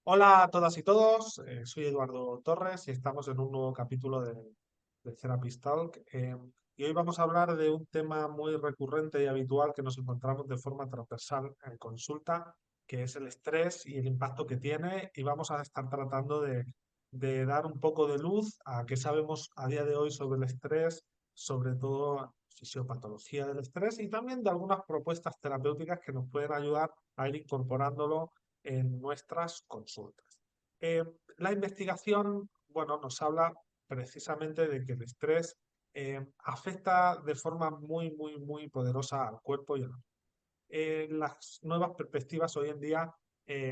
Hola a todas y todos, soy Eduardo Torres y estamos en un nuevo capítulo de Therapist Talk. Y hoy vamos a hablar de un tema muy recurrente y habitual que nos encontramos de forma transversal en consulta, que es el estrés y el impacto que tiene. Y vamos a estar tratando de dar un poco de luz a qué sabemos a día de hoy sobre el estrés, sobre todo fisiopatología del estrés y también de algunas propuestas terapéuticas que nos pueden ayudar a ir incorporándolo en nuestras consultas. Eh, la investigación, bueno, nos habla precisamente de que el estrés afecta de forma muy poderosa al cuerpo y al alma. Las nuevas perspectivas hoy en día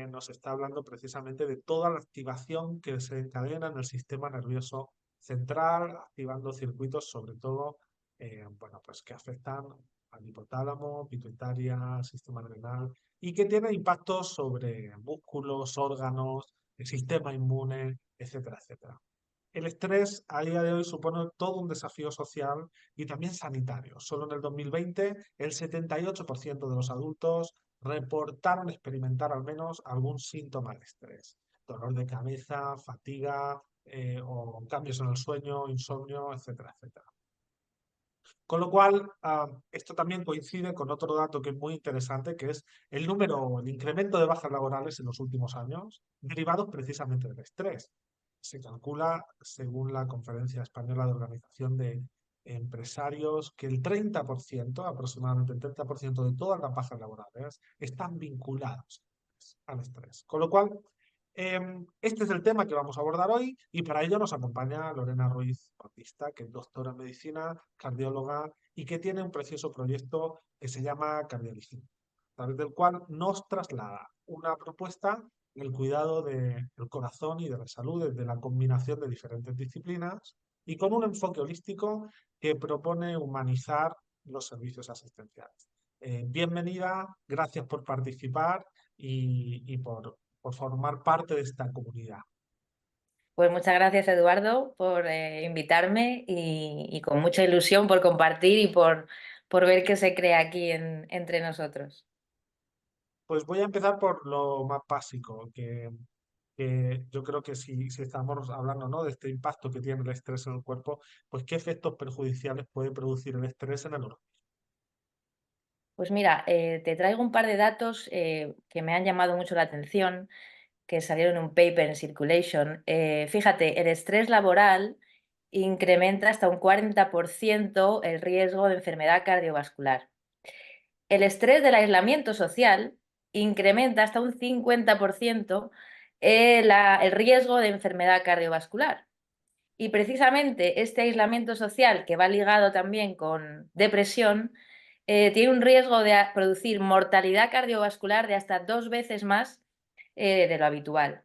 nos está hablando precisamente de toda la activación que se encadena en el sistema nervioso central, activando circuitos sobre todo, bueno, pues que afectan al hipotálamo, pituitaria, sistema adrenal y que tiene impactos sobre músculos, órganos, el sistema inmune, etcétera, etcétera. El estrés a día de hoy supone todo un desafío social y también sanitario. Solo en el 2020 el 78% de los adultos reportaron experimentar al menos algún síntoma de estrés. Dolor de cabeza, fatiga o cambios en el sueño, insomnio, etcétera, etcétera. Con lo cual, esto también coincide con otro dato que es muy interesante, que es el incremento de bajas laborales en los últimos años, derivados precisamente del estrés. Se calcula, según la Conferencia Española de Organización de Empresarios, que el 30%, aproximadamente el 30% de todas las bajas laborales, están vinculados al estrés. Con lo cual, este es el tema que vamos a abordar hoy y para ello nos acompaña Lorena Ruiz Bautista, que es doctora en medicina, cardióloga y que tiene un precioso proyecto que se llama Cardiología, a través del cual nos traslada una propuesta en el cuidado del corazón y de la salud desde la combinación de diferentes disciplinas y con un enfoque holístico que propone humanizar los servicios asistenciales. Bienvenida, gracias por participar y por formar parte de esta comunidad. Pues muchas gracias, Eduardo, por invitarme y con mucha ilusión por compartir y por ver qué se crea aquí entre nosotros. Pues voy a empezar por lo más básico, que yo creo que si estamos hablando, ¿no?, de este impacto que tiene el estrés en el cuerpo, pues qué efectos perjudiciales puede producir el estrés en el organismo. Pues mira, te traigo un par de datos que me han llamado mucho la atención, que salieron en un paper en Circulation. Fíjate, el estrés laboral incrementa hasta un 40% el riesgo de enfermedad cardiovascular. El estrés del aislamiento social incrementa hasta un 50% el riesgo de enfermedad cardiovascular. Y precisamente este aislamiento social, que va ligado también con depresión, tiene un riesgo de producir mortalidad cardiovascular de hasta 2 veces más de lo habitual.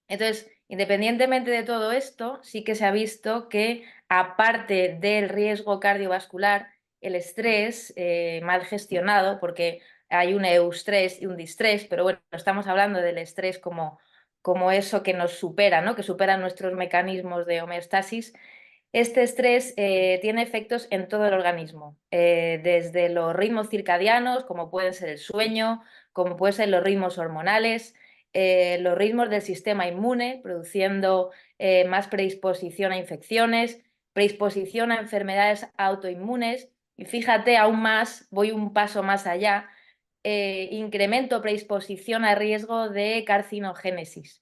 Entonces, independientemente de todo esto, sí que se ha visto que, aparte del riesgo cardiovascular, el estrés mal gestionado, porque hay un eustrés y un distrés, pero bueno, estamos hablando del estrés como eso que nos supera, ¿no?, que supera nuestros mecanismos de homeostasis. Este estrés tiene efectos en todo el organismo, desde los ritmos circadianos, como pueden ser el sueño, como pueden ser los ritmos hormonales, los ritmos del sistema inmune, produciendo más predisposición a infecciones, predisposición a enfermedades autoinmunes, y fíjate aún más, voy un paso más allá, incremento predisposición a riesgo de carcinogénesis.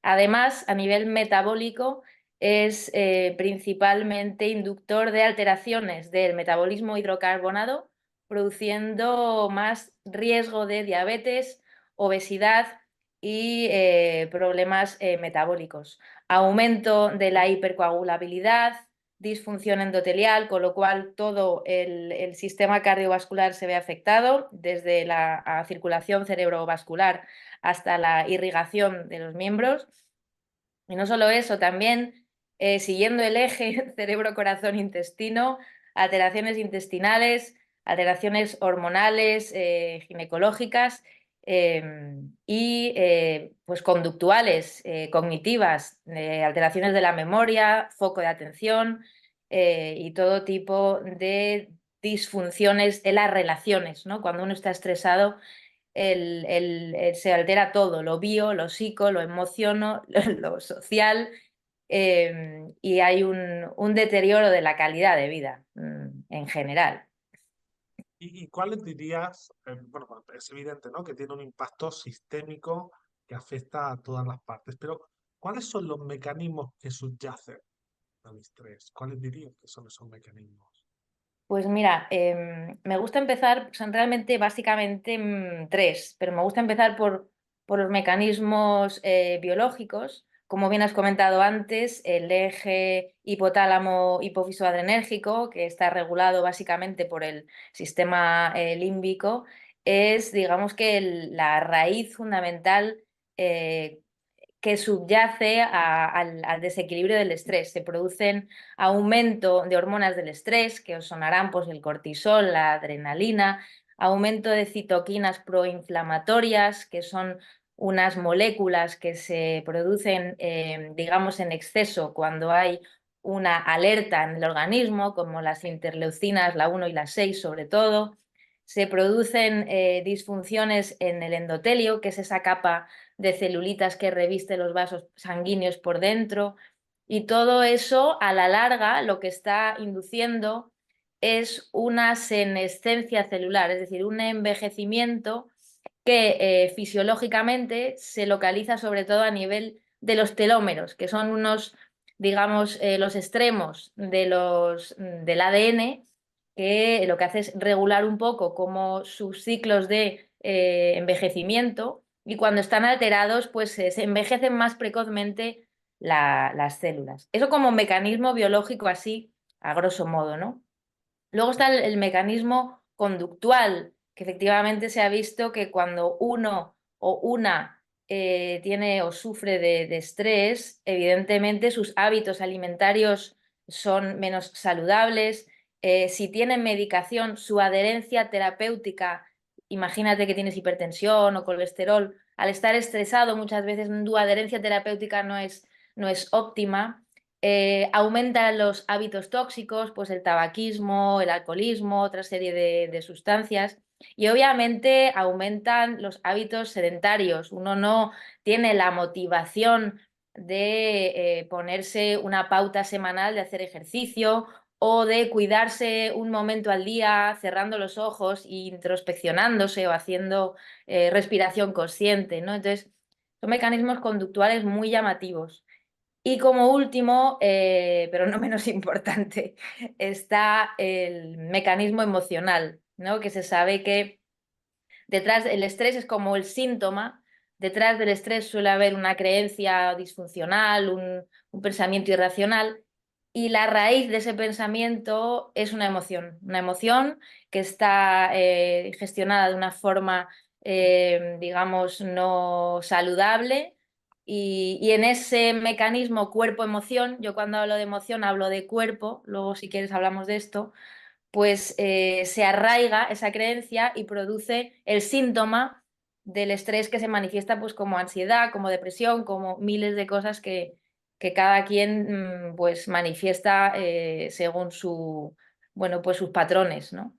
Además, a nivel metabólico, es principalmente inductor de alteraciones del metabolismo hidrocarbonado, produciendo más riesgo de diabetes, obesidad y problemas metabólicos. Aumento de la hipercoagulabilidad, disfunción endotelial, con lo cual todo el sistema cardiovascular se ve afectado, desde la circulación cerebrovascular hasta la irrigación de los miembros. Y no solo eso, también siguiendo el eje cerebro-corazón-intestino, alteraciones intestinales, alteraciones hormonales, ginecológicas y pues conductuales, cognitivas, alteraciones de la memoria, foco de atención y todo tipo de disfunciones en las relaciones, ¿no? Cuando uno está estresado, se altera todo, lo bio, lo psico, lo emociono, lo social, y hay un deterioro de la calidad de vida en general. ¿Y cuáles dirías? Bueno, es evidente, ¿no? Que tiene un impacto sistémico que afecta a todas las partes, pero ¿cuáles son los mecanismos que subyacen al estrés? ¿Cuáles dirías que son esos mecanismos? Pues mira, me gusta empezar, son realmente básicamente tres, pero me gusta empezar por los mecanismos biológicos. Como bien has comentado antes, el eje hipotálamo-hipófiso adrenérgico, que está regulado básicamente por el sistema límbico, es, digamos que, la raíz fundamental eh, que subyace al desequilibrio del estrés. Se producen aumento de hormonas del estrés, que os sonarán pues, el cortisol, la adrenalina, aumento de citoquinas proinflamatorias, que son unas moléculas que se producen, digamos, en exceso cuando hay una alerta en el organismo, como las interleucinas, la 1 y la 6 sobre todo. Se producen disfunciones en el endotelio, que es esa capa de celulitas que reviste los vasos sanguíneos por dentro. Y todo eso, a la larga, lo que está induciendo es una senescencia celular, es decir, un envejecimiento que fisiológicamente se localiza sobre todo a nivel de los telómeros, que son unos, digamos, los extremos del ADN, que lo que hace es regular un poco como sus ciclos de envejecimiento, y cuando están alterados, pues se envejecen más precozmente las células. Eso como mecanismo biológico así, a grosso modo, ¿no? Luego está el mecanismo conductual, que efectivamente se ha visto que cuando uno o una tiene o sufre de estrés, evidentemente sus hábitos alimentarios son menos saludables. Si tienen medicación, su adherencia terapéutica, imagínate que tienes hipertensión o colesterol, al estar estresado muchas veces tu adherencia terapéutica no es óptima. Aumentan los hábitos tóxicos, pues el tabaquismo, el alcoholismo, otra serie de sustancias. Y obviamente aumentan los hábitos sedentarios. Uno no tiene la motivación de ponerse una pauta semanal de hacer ejercicio o de cuidarse un momento al día cerrando los ojos e introspeccionándose o haciendo respiración consciente, ¿no? Entonces, son mecanismos conductuales muy llamativos. Y como último, pero no menos importante, está el mecanismo emocional, ¿no? Que se sabe que detrás del estrés es como el síntoma, detrás del estrés suele haber una creencia disfuncional, un pensamiento irracional, y la raíz de ese pensamiento es una emoción que está gestionada de una forma, digamos, no saludable. Y en ese mecanismo cuerpo-emoción, yo cuando hablo de emoción hablo de cuerpo, luego si quieres hablamos de esto, pues se arraiga esa creencia y produce el síntoma del estrés que se manifiesta pues como ansiedad, como depresión, como miles de cosas que cada quien pues manifiesta según bueno, pues sus patrones, ¿no?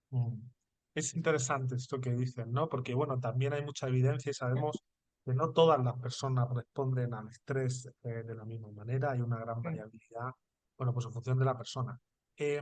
Mm. Es interesante esto que dicen, ¿no? Porque, bueno, también hay mucha evidencia y sabemos que no todas las personas responden al estrés de la misma manera, hay una gran Mm. variabilidad, bueno, pues en función de la persona. Eh,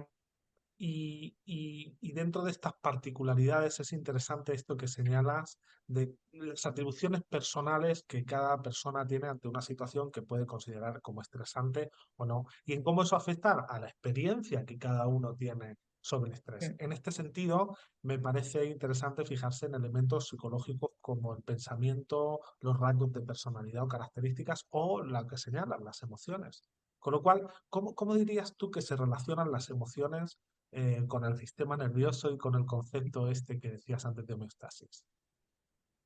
y dentro de estas particularidades es interesante esto que señalas de las atribuciones personales que cada persona tiene ante una situación que puede considerar como estresante o no, y en cómo eso afecta a la experiencia que cada uno tiene sobre el estrés. Mm. En este sentido, me parece interesante fijarse en elementos psicológicos como el pensamiento, los rasgos de personalidad o características o la que señalan las emociones. Con lo cual, ¿cómo dirías tú que se relacionan las emociones con el sistema nervioso y con el concepto este que decías antes de homeostasis?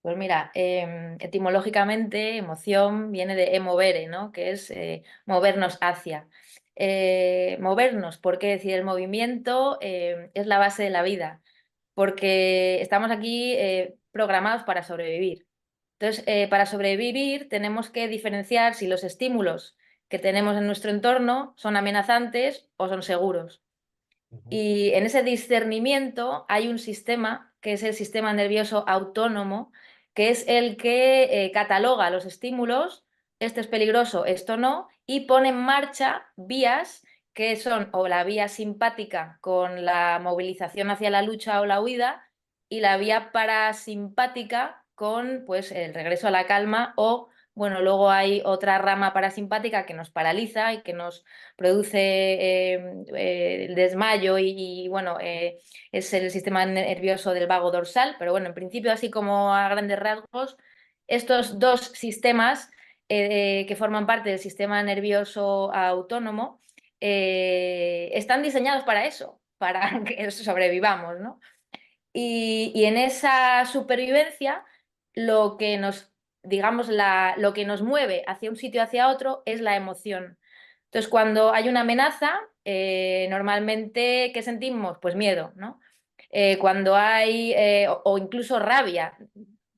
Pues mira, etimológicamente emoción viene de emovere, ¿no? Que es movernos hacia. Movernos, ¿por qué decir? El movimiento es la base de la vida, porque estamos aquí programados para sobrevivir. Entonces, para sobrevivir tenemos que diferenciar si los estímulos que tenemos en nuestro entorno son amenazantes o son seguros. Ujú, Y en ese discernimiento hay un sistema que es el sistema nervioso autónomo, que es el que cataloga los estímulos, esto es peligroso, esto no, y pone en marcha vías que son o la vía simpática con la movilización hacia la lucha o la huida, y la vía parasimpática con pues, el regreso a la calma o, bueno, luego hay otra rama parasimpática que nos paraliza y que nos produce el desmayo bueno, es el sistema nervioso del vago dorsal, pero bueno, en principio, así como a grandes rasgos, estos dos sistemas que forman parte del sistema nervioso autónomo están diseñados para eso, para que sobrevivamos, ¿no? Y en esa supervivencia, lo que nos, digamos, lo que nos mueve hacia un sitio hacia otro es la emoción. Entonces, cuando hay una amenaza, normalmente, ¿qué sentimos? Pues miedo, ¿no? Cuando hay, o incluso rabia,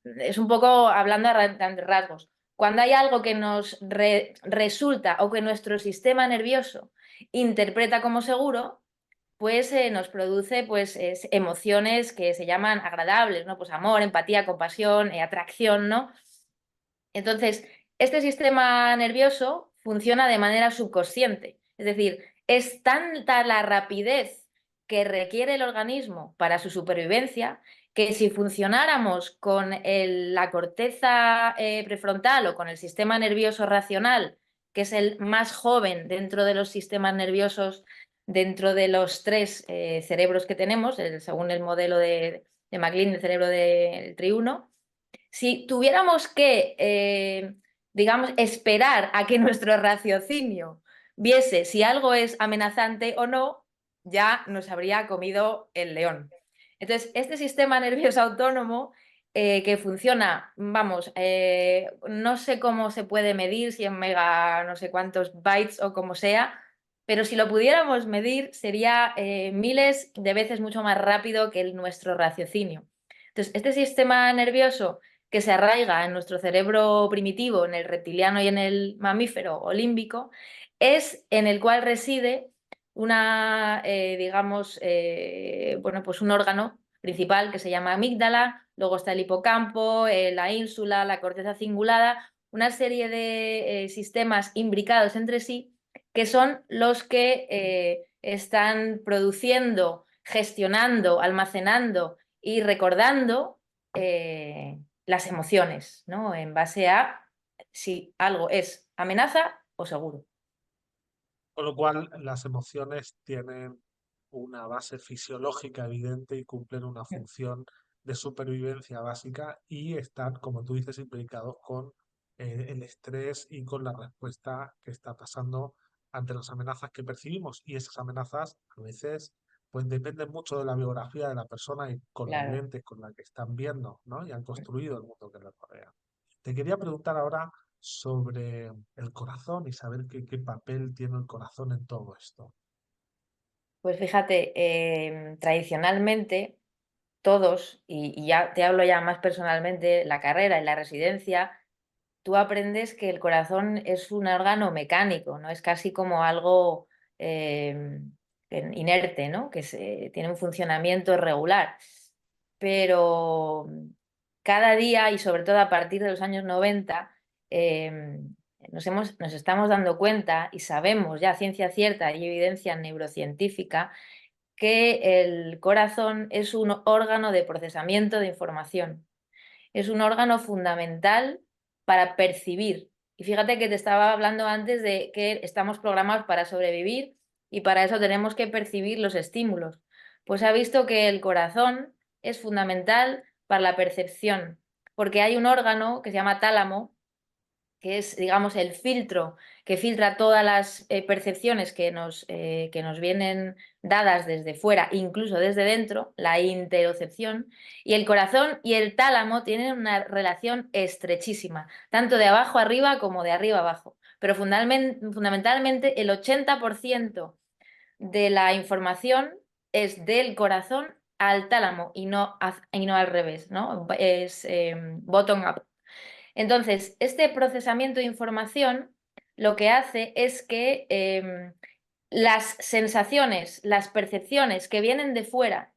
es un poco hablando a grandes rasgos. Cuando hay algo que nos resulta o que nuestro sistema nervioso interpreta como seguro, pues nos produce pues, emociones que se llaman agradables, ¿no? Pues amor, empatía, compasión, atracción, ¿no? Entonces, este sistema nervioso funciona de manera subconsciente, es decir, es tanta la rapidez que requiere el organismo para su supervivencia que si funcionáramos con la corteza prefrontal o con el sistema nervioso racional, que es el más joven dentro de los sistemas nerviosos, dentro de los tres cerebros que tenemos, según el modelo de MacLean, el cerebro del triuno, si tuviéramos que, digamos, esperar a que nuestro raciocinio viese si algo es amenazante o no, ya nos habría comido el león. Entonces, este sistema nervioso autónomo que funciona, vamos, no sé cómo se puede medir, si en mega no sé cuántos bytes o como sea, pero si lo pudiéramos medir sería miles de veces mucho más rápido que nuestro raciocinio. Entonces, este sistema nervioso que se arraiga en nuestro cerebro primitivo, en el reptiliano y en el mamífero o límbico, es en el cual reside una, digamos, bueno, pues un órgano principal que se llama amígdala, luego está el hipocampo, la ínsula, la corteza cingulada, una serie de sistemas imbricados entre sí que son los que están produciendo, gestionando, almacenando y recordando las emociones, ¿no? En base a si algo es amenaza o seguro. Con lo cual, las emociones tienen una base fisiológica evidente y cumplen una función de supervivencia básica y están, como tú dices, implicados con el estrés y con la respuesta que está pasando ante las amenazas que percibimos. Y esas amenazas a veces pues dependen mucho de la biografía de la persona y Claro. convivientes con la que están viendo, ¿no? Y han construido el mundo que les rodea. Te quería preguntar ahora sobre el corazón y saber qué papel tiene el corazón en todo esto. Pues fíjate, tradicionalmente todos, y ya te hablo ya más personalmente, la carrera y la residencia, tú aprendes que el corazón es un órgano mecánico, ¿no? Es casi como algo eh, inerte, ¿no? Que tiene un funcionamiento regular. Pero cada día, y sobre todo a partir de los años 90, eh, nos estamos dando cuenta y sabemos ya a ciencia cierta y evidencia neurocientífica que el corazón es un órgano de procesamiento de información. Es un órgano fundamental para percibir. Y fíjate que te estaba hablando antes de que estamos programados para sobrevivir y para eso tenemos que percibir los estímulos. Pues ha visto que el corazón es fundamental para la percepción, porque hay un órgano que se llama tálamo, que es, digamos, el filtro que filtra todas las percepciones que nos vienen dadas desde fuera, incluso desde dentro, la interocepción, y el corazón y el tálamo tienen una relación estrechísima, tanto de abajo arriba como de arriba abajo. Pero fundamentalmente el 80% de la información es del corazón al tálamo y no al revés, ¿no? Es bottom up. Entonces, este procesamiento de información lo que hace es que las sensaciones, las percepciones que vienen de fuera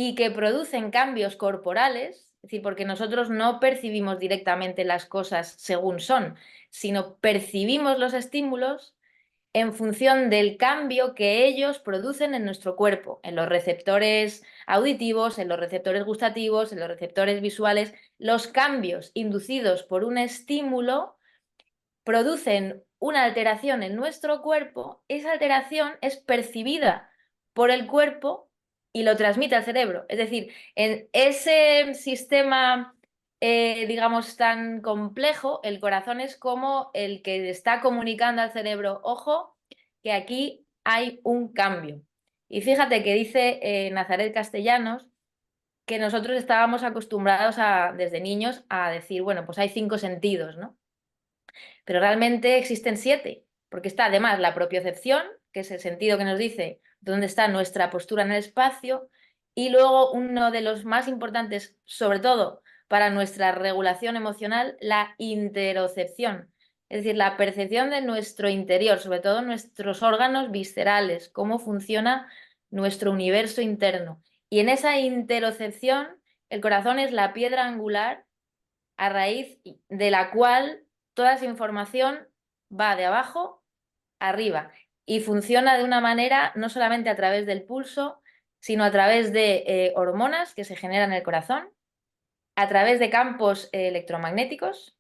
y que producen cambios corporales, es decir, porque nosotros no percibimos directamente las cosas según son, sino percibimos los estímulos en función del cambio que ellos producen en nuestro cuerpo, en los receptores auditivos, en los receptores gustativos, en los receptores visuales. Los cambios inducidos por un estímulo producen una alteración en nuestro cuerpo, esa alteración es percibida por el cuerpo y lo transmite al cerebro. Es decir, en ese sistema, digamos, tan complejo, el corazón es como el que está comunicando al cerebro, ojo, que aquí hay un cambio. Y fíjate que dice Nazaret Castellanos que nosotros estábamos acostumbrados desde niños a decir, bueno, pues hay 5 sentidos, ¿no? Pero realmente existen 7, porque está además la propiocepción, que es el sentido que nos dice dónde está nuestra postura en el espacio, y luego uno de los más importantes, sobre todo para nuestra regulación emocional, la interocepción, es decir, la percepción de nuestro interior, sobre todo nuestros órganos viscerales, cómo funciona nuestro universo interno. Y en esa interocepción, el corazón es la piedra angular a raíz de la cual toda esa información va de abajo a arriba y funciona de una manera no solamente a través del pulso, sino a través de hormonas que se generan en el corazón, a través de campos electromagnéticos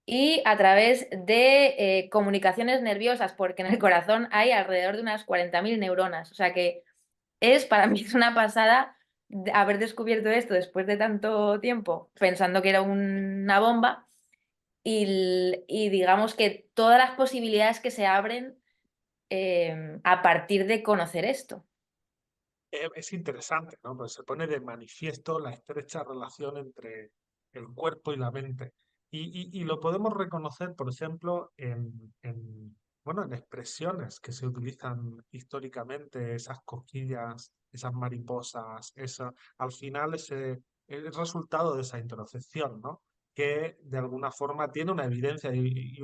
y a través de comunicaciones nerviosas, porque en el corazón hay alrededor de unas 40.000 neuronas. O sea que para mí es una pasada haber descubierto esto después de tanto tiempo, pensando que era una bomba, y digamos que todas las posibilidades que se abren a partir de conocer esto. Es interesante, ¿no? Pues se pone de manifiesto la estrecha relación entre el cuerpo y la mente. Y lo podemos reconocer, por ejemplo, bueno, en expresiones que se utilizan históricamente, esas cosquillas, esas mariposas, eso, al final es el resultado de esa introspección, ¿no? Que de alguna forma tiene una evidencia y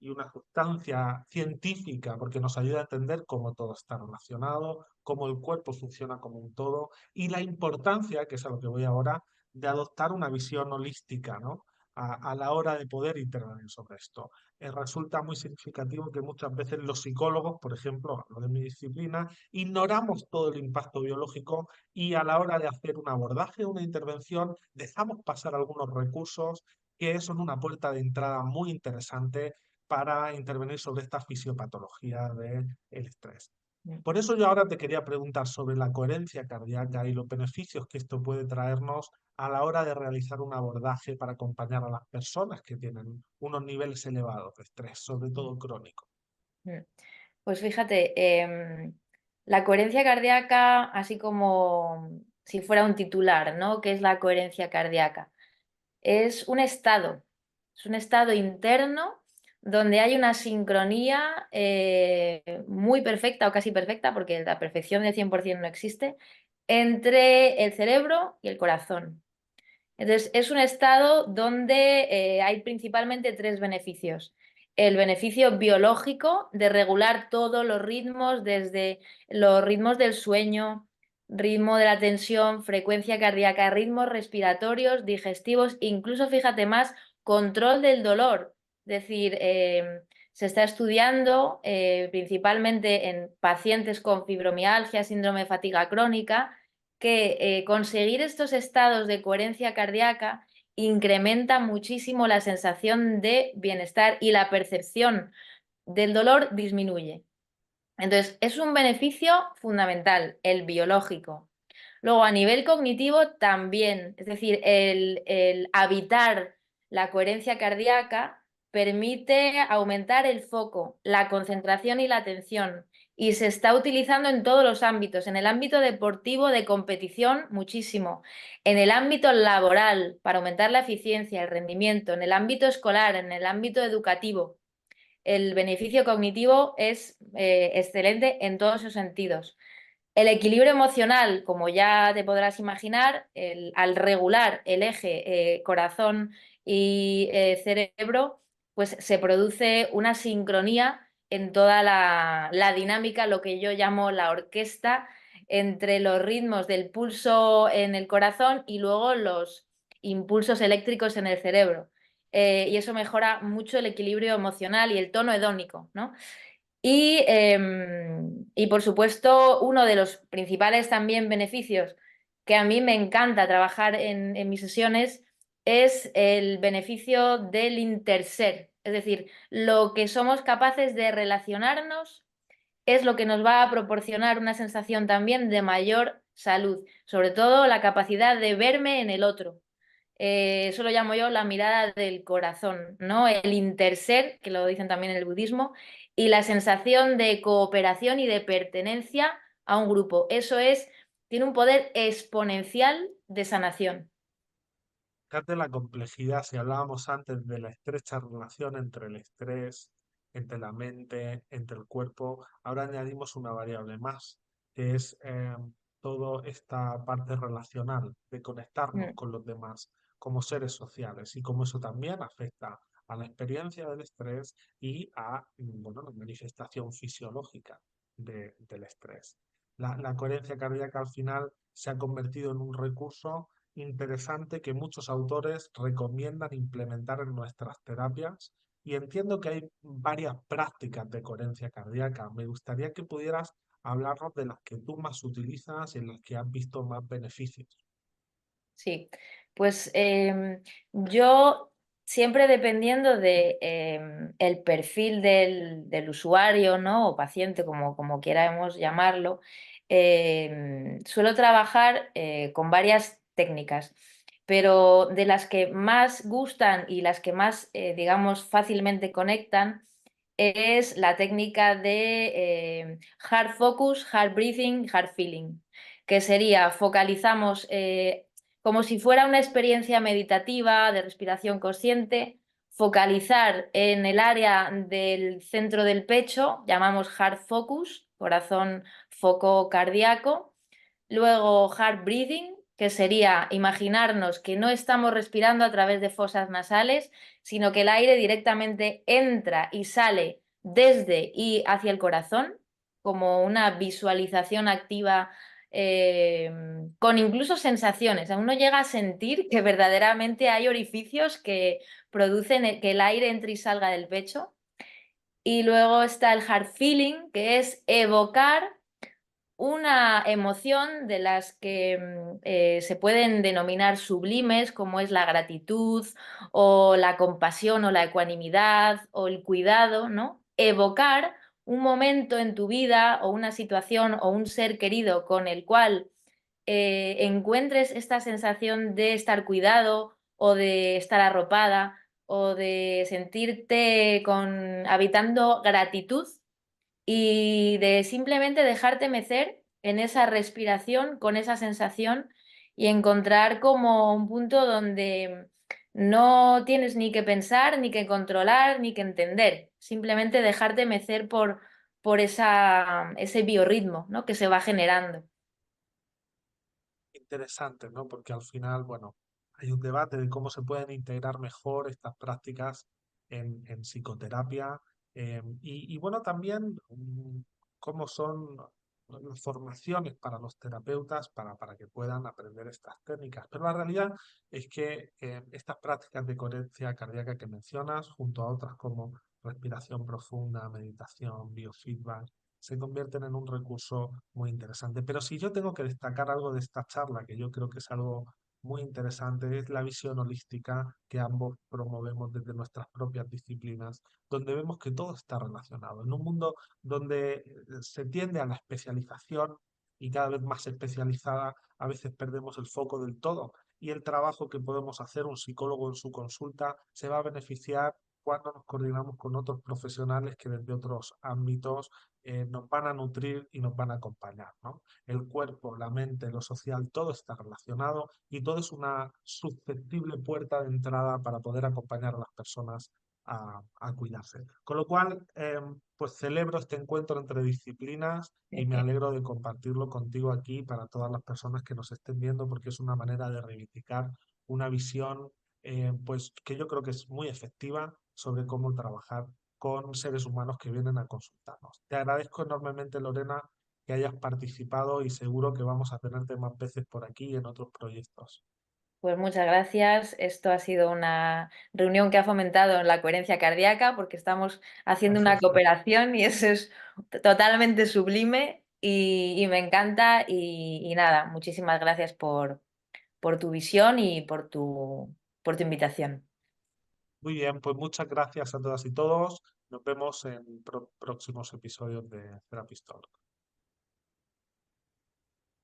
una sustancia científica, porque nos ayuda a entender cómo todo está relacionado, cómo el cuerpo funciona como un todo y la importancia, que es a lo que voy ahora, de adoptar una visión holística, ¿no? A la hora de poder intervenir sobre esto. Resulta muy significativo que muchas veces los psicólogos, por ejemplo, hablo de mi disciplina, ignoramos todo el impacto biológico y a la hora de hacer un abordaje, una intervención, dejamos pasar algunos recursos que son una puerta de entrada muy interesante para intervenir sobre esta fisiopatología del estrés. Por eso yo ahora te quería preguntar sobre la coherencia cardíaca y los beneficios que esto puede traernos a la hora de realizar un abordaje para acompañar a las personas que tienen unos niveles elevados de estrés, sobre todo crónico. Mm. Pues fíjate, la coherencia cardíaca, así como si fuera un titular, ¿no? ¿Qué es la coherencia cardíaca? Es un estado interno donde hay una sincronía muy perfecta o casi perfecta, porque la perfección del 100% no existe, entre el cerebro y el corazón. Entonces, es un estado donde hay principalmente 3 beneficios. El beneficio biológico de regular todos los ritmos, desde los ritmos del sueño, ritmo de la tensión, frecuencia cardíaca, ritmos respiratorios, digestivos, incluso, fíjate más, control del dolor. Es decir, se está estudiando principalmente en pacientes con fibromialgia, síndrome de fatiga crónica, que conseguir estos estados de coherencia cardíaca incrementa muchísimo la sensación de bienestar y la percepción del dolor disminuye. Entonces, es un beneficio fundamental, el biológico. Luego, a nivel cognitivo también, es decir, el habitar la coherencia cardíaca permite aumentar el foco, la concentración y la atención. Y se está utilizando en todos los ámbitos, en el ámbito deportivo de competición muchísimo, en el ámbito laboral para aumentar la eficiencia, el rendimiento, en el ámbito escolar, en el ámbito educativo. El beneficio cognitivo es excelente en todos sus sentidos. El equilibrio emocional, como ya te podrás imaginar, al regular el eje corazón y cerebro, pues se produce una sincronía en toda la dinámica, lo que yo llamo la orquesta, entre los ritmos del pulso en el corazón y luego los impulsos eléctricos en el cerebro. Y eso mejora mucho el equilibrio emocional y el tono hedónico, ¿no? Y por supuesto, uno de los principales también beneficios que a mí me encanta trabajar en mis sesiones es el beneficio del interser, es decir, lo que somos capaces de relacionarnos es lo que nos va a proporcionar una sensación también de mayor salud, sobre todo la capacidad de verme en el otro. Eso lo llamo yo la mirada del corazón, ¿no? El interser, que lo dicen también en el budismo, y la sensación de cooperación y de pertenencia a un grupo. Tiene un poder exponencial de sanación. Fíjate la complejidad, si hablábamos antes de la estrecha relación entre el estrés, entre la mente, entre el cuerpo, ahora añadimos una variable más, que es toda esta parte relacional, de conectarnos Mm. con los demás como seres sociales y cómo eso también afecta a la experiencia del estrés y a bueno, la manifestación fisiológica del estrés. La coherencia cardíaca al final se ha convertido en un recurso interesante que muchos autores recomiendan implementar en nuestras terapias y entiendo que hay varias prácticas de coherencia cardíaca. Me gustaría que pudieras hablarnos de las que tú más utilizas y en las que has visto más beneficios. Sí, pues yo siempre dependiendo de el perfil del usuario, ¿no? O paciente, como queramos llamarlo, suelo trabajar con varias técnicas, pero de las que más gustan y las que más, digamos, fácilmente conectan es la técnica de hard focus, hard breathing, hard feeling, que sería focalizamos como si fuera una experiencia meditativa de respiración consciente, focalizar en el área del centro del pecho, llamamos heart focus, corazón, foco cardíaco. Luego heart breathing, que sería imaginarnos que no estamos respirando a través de fosas nasales, sino que el aire directamente entra y sale desde y hacia el corazón, como una visualización activa con incluso sensaciones. Uno llega a sentir que verdaderamente hay orificios que producen que el aire entre y salga del pecho. Y luego está el heart feeling, que es evocar una emoción de las que se pueden denominar sublimes, como es la gratitud o la compasión o la ecuanimidad o el cuidado, ¿no? Evocar un momento en tu vida o una situación o un ser querido con el cual encuentres esta sensación de estar cuidado o de estar arropada o de sentirte habitando gratitud y de simplemente dejarte mecer en esa respiración, con esa sensación y encontrar como un punto donde no tienes ni que pensar, ni que controlar, ni que entender, simplemente dejarte mecer por ese biorritmo, ¿no? que se va generando. Interesante, ¿no? Porque al final, bueno, hay un debate de cómo se pueden integrar mejor estas prácticas en psicoterapia y bueno, también cómo son las formaciones para los terapeutas para que puedan aprender estas técnicas. Pero la realidad es que estas prácticas de coherencia cardíaca que mencionas, junto a otras como respiración profunda, meditación, biofeedback, se convierten en un recurso muy interesante. Pero si yo tengo que destacar algo de esta charla, que yo creo que es algo muy interesante, es la visión holística que ambos promovemos desde nuestras propias disciplinas, donde vemos que todo está relacionado. En un mundo donde se tiende a la especialización y cada vez más especializada, a veces perdemos el foco del todo y el trabajo que podemos hacer un psicólogo en su consulta se va a beneficiar cuando nos coordinamos con otros profesionales que desde otros ámbitos nos van a nutrir y nos van a acompañar, ¿no? El cuerpo, la mente, lo social, todo está relacionado y todo es una susceptible puerta de entrada para poder acompañar a las personas a cuidarse. Con lo cual, pues celebro este encuentro entre disciplinas y me alegro de compartirlo contigo aquí para todas las personas que nos estén viendo porque es una manera de reivindicar una visión pues que yo creo que es muy efectiva sobre cómo trabajar con seres humanos que vienen a consultarnos. Te agradezco enormemente, Lorena, que hayas participado y seguro que vamos a tenerte más veces por aquí y en otros proyectos. Pues muchas gracias. Esto ha sido una reunión que ha fomentado la coherencia cardíaca porque estamos haciendo una cooperación y eso es totalmente sublime y me encanta. Y nada, muchísimas gracias por tu visión y por tu invitación. Muy bien, pues muchas gracias a todas y todos. Nos vemos en próximos episodios de Therapist Talk.